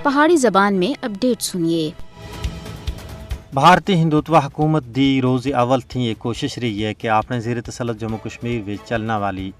پہاڑی زبان میں اپڈیٹ سنیے۔ بھارتی ہندوتوا حکومت دی روز اول تھی یہ کوشش رہی ہے کہ اپنے زیر تسلط جموں کشمیر میں چلنا والی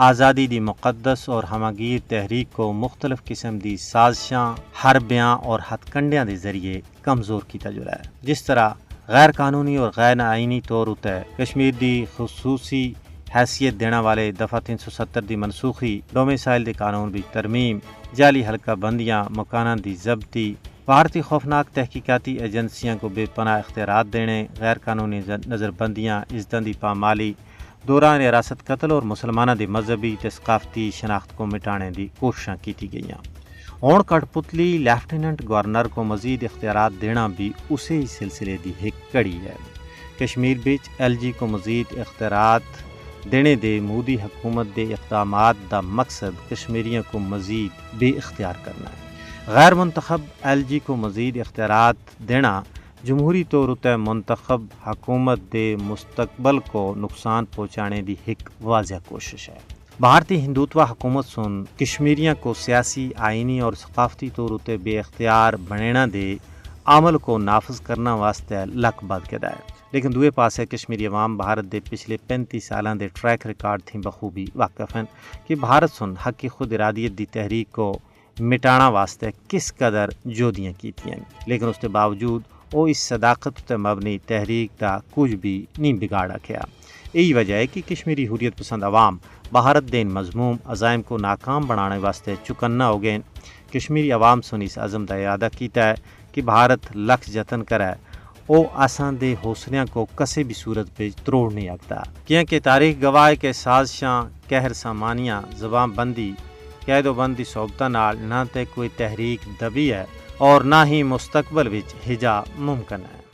آزادی دی مقدس اور ہمگیر تحریک کو مختلف قسم دی سازشاں، حربیاں اور ہتھ کنڈیاں دے ذریعے کمزور کیتا جا رہا ہے۔ جس طرح غیر قانونی اور غیر آئینی طور اتے کشمیر دی خصوصی حیثیت دینا والے دفعہ 370 دی منسوخی، ڈومیسائل دے قانون دی ترمیم، جعلی حلقہ بندیاں، مکاناں دی ضبطی، بھارتی خوفناک تحقیقاتی ایجنسیاں کو بے پناہ اختیارات دینے، غیر قانونی نظر بندیاں، عزتاں دی پامالی، دوران حراست قتل اور مسلمانہ دی مذہبی تے ثقافتی شناخت کو مٹانے دی کوششاں کیتی گئیاں۔ ہون کٹ پتلی لیفٹیننٹ گورنر کو مزید اختیارات دینا بھی اسی ہی سلسلے دی ایک کڑی ہے۔ کشمیر بچ ایل جی کو مزید اختیارات دینے دے مودی حکومت دے اقدامات دا مقصد کشمیریوں کو مزید بے اختیار کرنا ہے۔ غیر منتخب ایل جی کو مزید اختیارات دینا جمہوری طور تے منتخب حکومت دے مستقبل کو نقصان پہنچانے دی ایک واضح کوشش ہے۔ بھارتی ہندوتوا حکومت سن کشمیریوں کو سیاسی، آئینی اور ثقافتی طور تے بے اختیار بنینا دے عمل کو نافذ کرنا واسطے لک بد کدا ہے، لیکن دوئے پاسے کشمیری عوام بھارت دے پچھلے 35 سالاں دے ٹریک ریکارڈ تھی بخوبی واقف ہیں کہ بھارت سن حق خود ارادیت دی تحریک کو مٹانا واسطے کس قدر جودیاں کیتیاں، لیکن اس کے باوجود وہ اس صداقت تے مبنی تحریک دا کچھ بھی نہیں بگاڑا کیا۔ یہی وجہ ہے کہ کشمیری حریت پسند عوام بھارت دین مضموم عزائم کو ناکام بنانے واسطے چکنا ہو گئے۔ کشمیری عوام سن اس عزم دا اعادہ کیتا ہے کہ بھارت لکھ جتن کرے او آسان دے حوصلیاں کو کسی بھی صورت پہ تروڑ نہیں آتا، کیونکہ تاریخ گواہ کے سازشاں، قہر سامانیاں، زبان بندی، قید و بندی صحبتاں نال نہ تے کوئی تحریک دبی ہے اور نہ ہی مستقبل وچ ہجا ممکن ہے۔